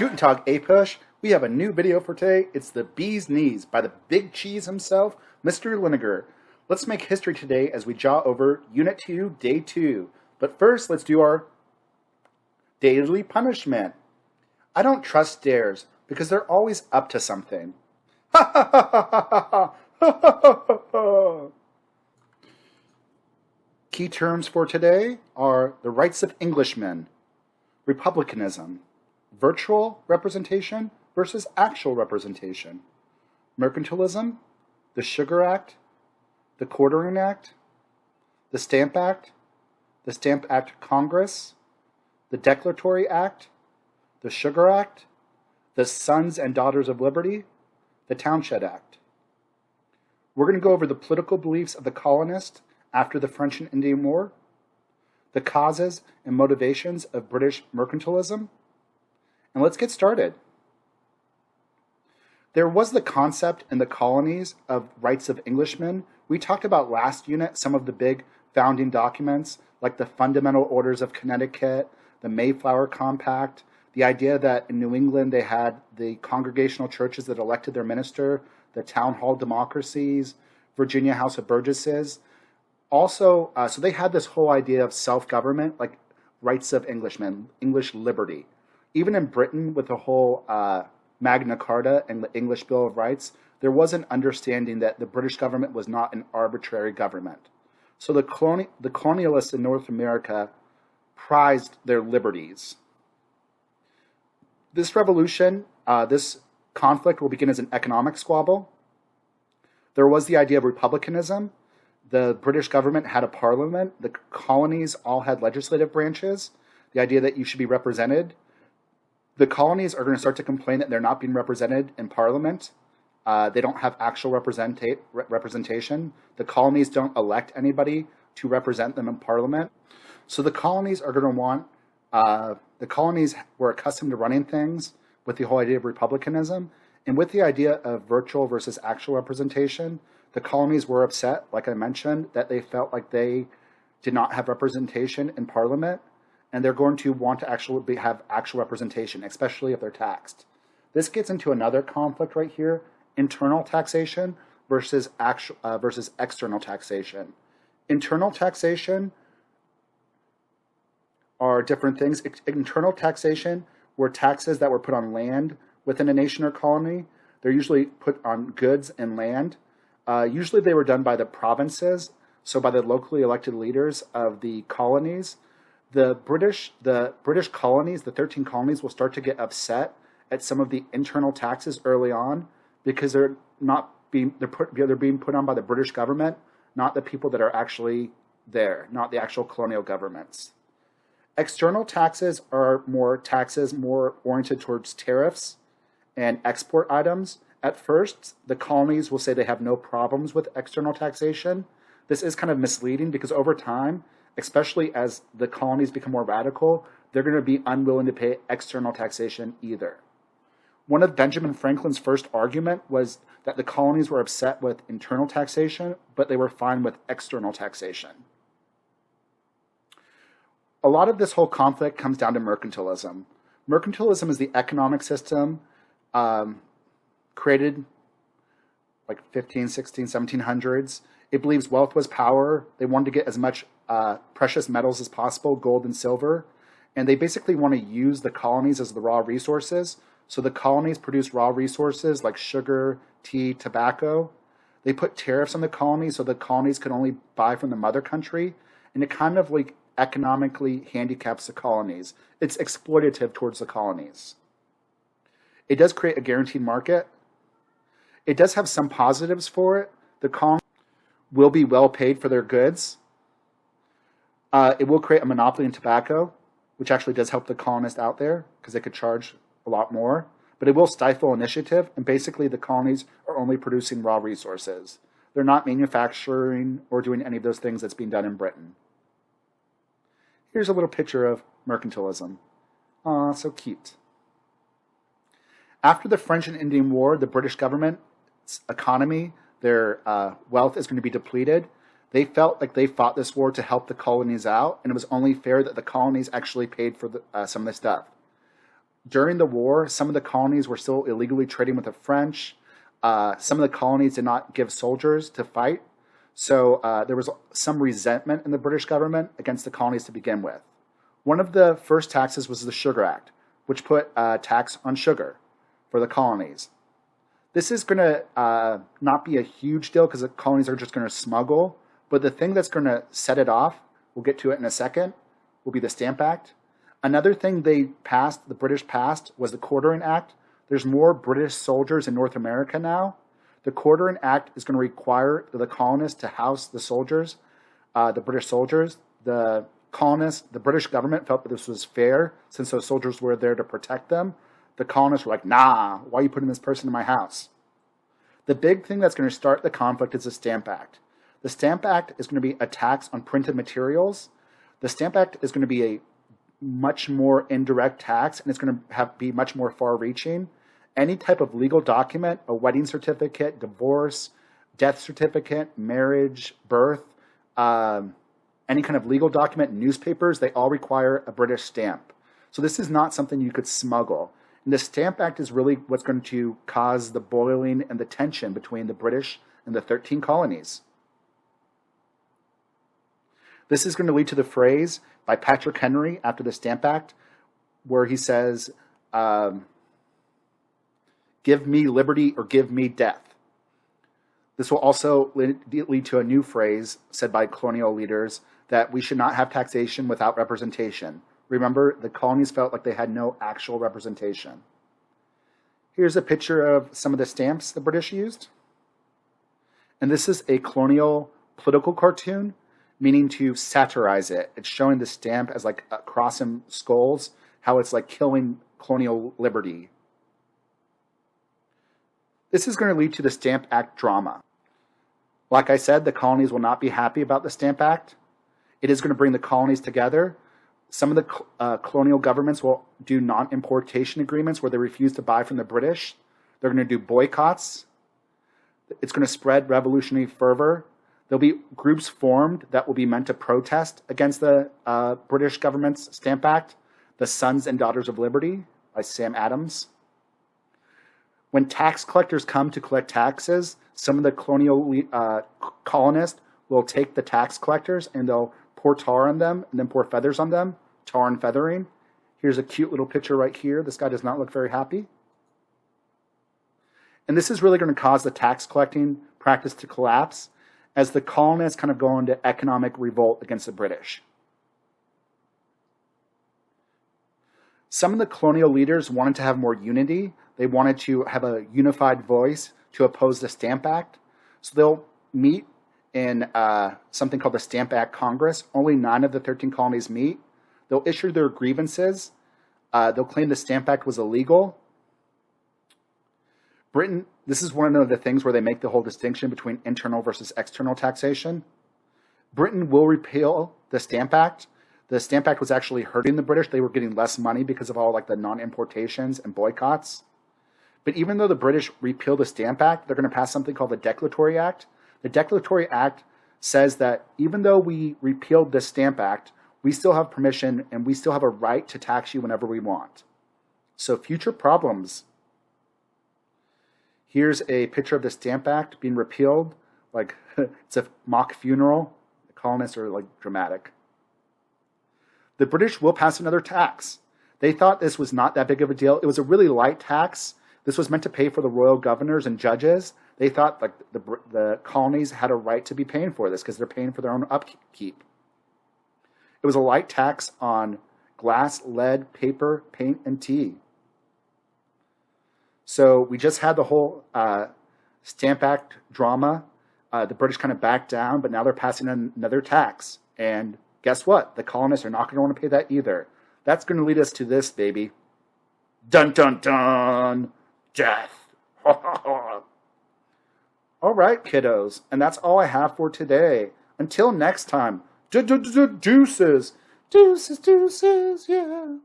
Guten Tag, APUSH. We have a new video for today. It's the bee's knees by the big cheese himself, Mr. Linegar. Let's make history today as we jaw over Unit 2, Day 2. But first, let's do our daily punishment. I don't trust stairs because they're always up to something. Ha ha ha ha ha ha ha ha ha. Key terms for today are the rights of Englishmen, republicanism, virtual representation versus actual representation, mercantilism, the Sugar Act, the Quartering Act, the Stamp Act Congress, the Declaratory Act, the Sugar Act, the Sons and Daughters of Liberty, the Townshend Act. We're going to go over the political beliefs of the colonists after the French and Indian War, the causes and motivations of British mercantilism, and let's get started. There was the concept in the colonies of rights of Englishmen. We talked about last unit some of the big founding documents like the Fundamental Orders of Connecticut, the Mayflower Compact, the idea that in New England they had the congregational churches that elected their minister, the town hall democracies, Virginia House of Burgesses. Also, so they had this whole idea of self-government, like rights of Englishmen, English liberty. Even in Britain, with the whole Magna Carta and the English Bill of Rights, there was an understanding that the British government was not an arbitrary government. So the colonialists in North America prized their liberties. This revolution, this conflict will begin as an economic squabble. There was the idea of republicanism. The British government had a parliament. The colonies all had legislative branches. The idea that you should be represented. The colonies are going to start to complain that they're not being represented in parliament. They don't have actual representation. The colonies don't elect anybody to represent them in parliament. So the colonies are going to want, the colonies were accustomed to running things with the whole idea of republicanism. And with the idea of virtual versus actual representation, the colonies were upset, like I mentioned, that they felt like they did not have representation in parliament. And they're going to want to actually have actual representation, especially if they're taxed. This gets into another conflict right here: internal taxation versus external taxation. Internal taxation are different things. Internal taxation were taxes that were put on land within a nation or colony. They're usually put on goods and land. Usually they were done by the provinces, so by the locally elected leaders of the colonies. The British colonies, the 13 colonies, will start to get upset at some of the internal taxes early on because they're being put on by the British government, not the people that are actually there, not the actual colonial governments. External taxes are more oriented towards tariffs and export items. At first, the colonies will say they have no problems with external taxation. This is kind of misleading because over time, especially as the colonies become more radical, they're going to be unwilling to pay external taxation either. One of Benjamin Franklin's first argument was that the colonies were upset with internal taxation, but they were fine with external taxation. A lot of this whole conflict comes down to mercantilism. Mercantilism is the economic system created like 15, 16, 1700s. It believes wealth was power. They wanted to get as much precious metals as possible, gold and silver. And they basically want to use the colonies as the raw resources. So the colonies produce raw resources like sugar, tea, tobacco. They put tariffs on the colonies so the colonies could only buy from the mother country. And it kind of like economically handicaps the colonies. It's exploitative towards the colonies. It does create a guaranteed market. It does have some positives for it. The colonies will be well paid for their goods. It will create a monopoly in tobacco, which actually does help the colonists out there because they could charge a lot more. But it will stifle initiative, and basically the colonies are only producing raw resources. They're not manufacturing or doing any of those things that's being done in Britain. Here's a little picture of mercantilism. Aw, so cute. After the French and Indian War, the British government's economy, their wealth is going to be depleted. They felt like they fought this war to help the colonies out, and it was only fair that the colonies actually paid for some of this stuff. During the war, some of the colonies were still illegally trading with the French. Some of the colonies did not give soldiers to fight. So there was some resentment in the British government against the colonies to begin with. One of the first taxes was the Sugar Act, which put a tax on sugar for the colonies. This is going to not be a huge deal because the colonies are just going to smuggle. But the thing that's going to set it off, we'll get to it in a second, will be the Stamp Act. Another thing the British passed, was the Quartering Act. There's more British soldiers in North America now. The Quartering Act is going to require the colonists to house the soldiers, the British soldiers. The colonists, the British government felt that this was fair since those soldiers were there to protect them. The colonists were like, nah, why are you putting this person in my house? The big thing that's going to start the conflict is the Stamp Act. The Stamp Act is going to be a tax on printed materials. The Stamp Act is going to be a much more indirect tax, and it's going to be much more far-reaching. Any type of legal document, a wedding certificate, divorce, death certificate, marriage, birth, any kind of legal document, newspapers, they all require a British stamp. So this is not something you could smuggle. And the Stamp Act is really what's going to cause the boiling and the tension between the British and the 13 colonies. This is going to lead to the phrase by Patrick Henry after the Stamp Act, where he says, give me liberty or give me death. This will also lead to a new phrase said by colonial leaders that we should not have taxation without representation. Remember, the colonies felt like they had no actual representation. Here's a picture of some of the stamps the British used. And this is a colonial political cartoon, meaning to satirize it. It's showing the stamp as like a cross and skulls, how it's like killing colonial liberty. This is going to lead to the Stamp Act drama. Like I said, the colonies will not be happy about the Stamp Act. It is going to bring the colonies together. Some of the colonial governments will do non-importation agreements where they refuse to buy from the British. They're going to do boycotts. It's going to spread revolutionary fervor. There'll be groups formed that will be meant to protest against the British government's Stamp Act, the Sons and Daughters of Liberty by Sam Adams. When tax collectors come to collect taxes, some of the colonial colonists will take the tax collectors and they'll pour tar on them and then pour feathers on them, tar and feathering. Here's a cute little picture right here. This guy does not look very happy. And this is really going to cause the tax collecting practice to collapse as the colonists kind of go into economic revolt against the British. Some of the colonial leaders wanted to have more unity. They wanted to have a unified voice to oppose the Stamp Act. So they'll meet in something called the Stamp Act Congress. Only 9 of the 13 colonies meet. They'll issue their grievances. They'll claim the Stamp Act was illegal. Britain, this is one of the things where they make the whole distinction between internal versus external taxation. Britain will repeal the Stamp Act. The Stamp Act was actually hurting the British. They were getting less money because of all like the non-importations and boycotts. But even though the British repeal the Stamp Act, they're going to pass something called the Declaratory Act. The Declaratory Act says that even though we repealed the Stamp Act, we still have permission and we still have a right to tax you whenever we want. So future problems. Here's a picture of the Stamp Act being repealed. Like it's a mock funeral. The colonists are like dramatic. The British will pass another tax. They thought this was not that big of a deal. It was a really light tax. This was meant to pay for the royal governors and judges. They thought like the colonies had a right to be paying for this because they're paying for their own upkeep. It was a light tax on glass, lead, paper, paint, and tea. So we just had the whole Stamp Act drama. The British kind of backed down, but now they're passing another tax. And guess what? The colonists are not going to want to pay that either. That's going to lead us to this, baby. Dun, dun, dun. Death. All right, kiddos. And that's all I have for today. Until next time. Deuces. Deuces, deuces, yeah.